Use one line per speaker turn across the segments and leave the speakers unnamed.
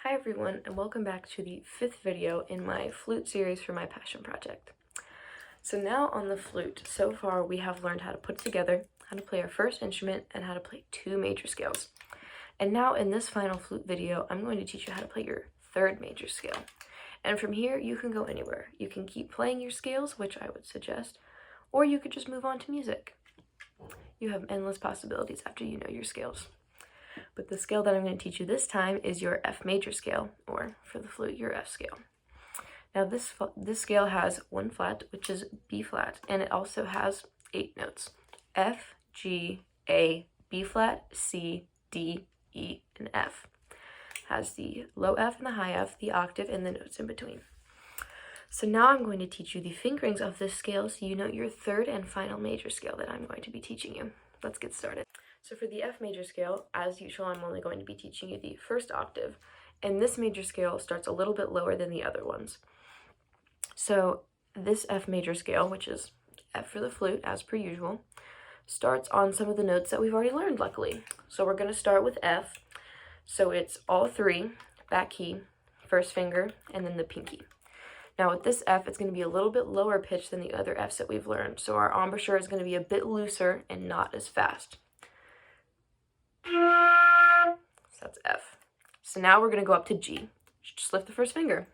Hi everyone, and welcome back to the 5th video in my flute series for my passion project. So now on the flute, so far we have learned how to put it together, how to play our first instrument, and how to play 2 major scales. And now in this final flute video, I'm going to teach you how to play your 3rd major scale. And from here, you can go anywhere. You can keep playing your scales, which I would suggest, or you could just move on to music. You have endless possibilities after you know your scales. But the scale that I'm going to teach you this time is your F major scale, or for the flute, your F scale. Now this scale has 1 flat, which is B flat, and it also has 8 notes: F, G, A, B flat, C, D, E, and F. It has the low F and the high F, the octave, and the notes in between. So now I'm going to teach you the fingerings of this scale so you know your 3rd and final major scale that I'm going to be teaching you. Let's get started. So for the F major scale, as usual, I'm only going to be teaching you the 1st octave, and this major scale starts a little bit lower than the other ones. So this F major scale, which is F for the flute, as per usual, starts on some of the notes that we've already learned, luckily. So we're going to start with F. So it's all 3, back key, 1st finger, and then the pinky. Now with this F, it's going to be a little bit lower pitched than the other Fs that we've learned. So our embouchure is going to be a bit looser and not as fast. So that's F. So now we're going to go up to G. Just lift the 1st finger.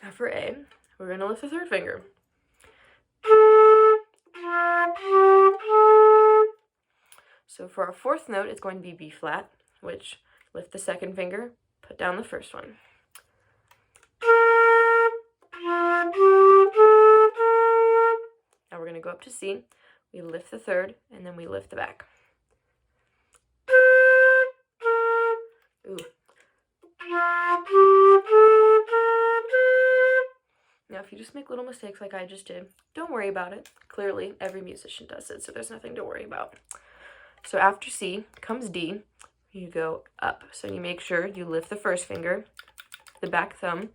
Now for A, we're going to lift the 3rd finger. So for our 4th note, it's going to be B flat, which lift the 2nd finger, put down the 1st one. Now we're going to go up to C. We lift the 3rd, and then we lift the back. Ooh. Now, if you just make little mistakes like I just did, don't worry about it. Clearly, every musician does it, so there's nothing to worry about. So after C comes D. You go up. So you make sure you lift the 1st finger, the back thumb,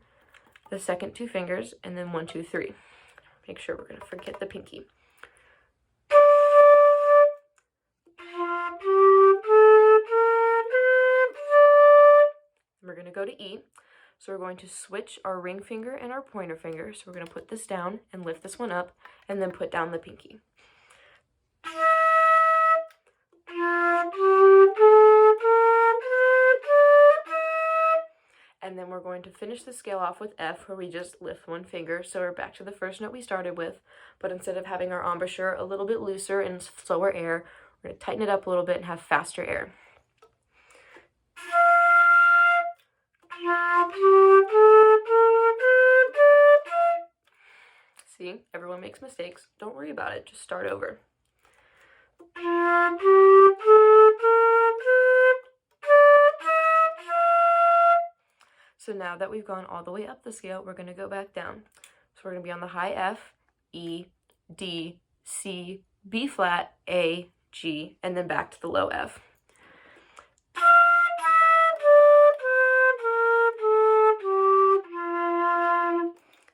the second 2 fingers, and then 1, 2, 3. Make sure we're going to forget the pinky. We're going to go to E. So we're going to switch our ring finger and our pointer finger. So we're going to put this down and lift this one up, and then put down the pinky. And then we're going to finish the scale off with F, where we just lift 1 finger. So we're back to the 1st note we started with, but instead of having our embouchure a little bit looser and slower air, we're going to tighten it up a little bit and have faster air. See, everyone makes mistakes. Don't worry about it. Just start over. So now that we've gone all the way up the scale, we're going to go back down. So we're going to be on the high F, E, D, C, B flat, A, G, and then back to the low F.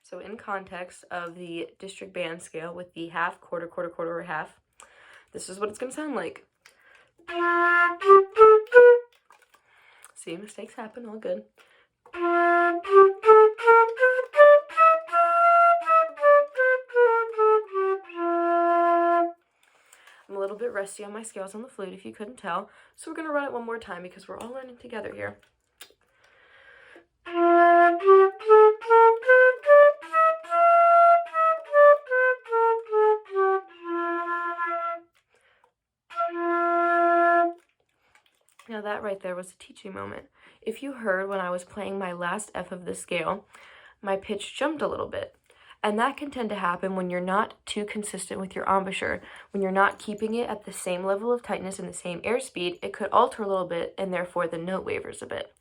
So in context of the district band scale with the half, quarter, quarter, quarter, or half, this is what it's going to sound like. See, mistakes happen, all good. I'm a little bit rusty on my scales on the flute, if you couldn't tell, so we're going to run it one more time because we're all learning together here. Now that right there was a teaching moment. If you heard when I was playing my last F of the scale, my pitch jumped a little bit. And that can tend to happen when you're not too consistent with your embouchure. When you're not keeping it at the same level of tightness and the same airspeed, it could alter a little bit, and therefore the note wavers a bit.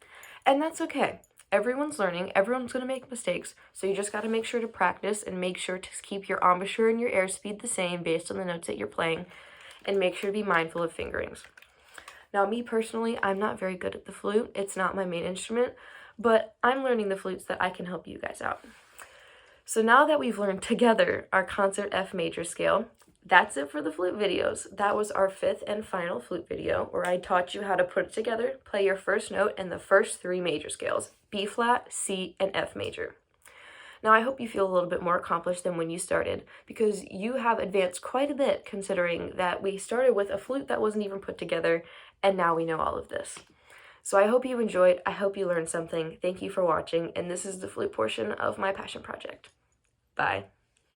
And that's okay. Everyone's learning, everyone's going to make mistakes, so you just got to make sure to practice and make sure to keep your embouchure and your airspeed the same based on the notes that you're playing, and make sure to be mindful of fingerings. Now, me personally, I'm not very good at the flute. It's not my main instrument, but I'm learning the flutes that I can help you guys out. So now that we've learned together our concert F major scale, that's it for the flute videos. That was our 5th and final flute video where I taught you how to put it together, play your first note and the first 3 major scales, B flat, C, and F major. Now I hope you feel a little bit more accomplished than when you started, because you have advanced quite a bit considering that we started with a flute that wasn't even put together and now we know all of this. So I hope you enjoyed, I hope you learned something. Thank you for watching, and this is the flute portion of my passion project. Bye.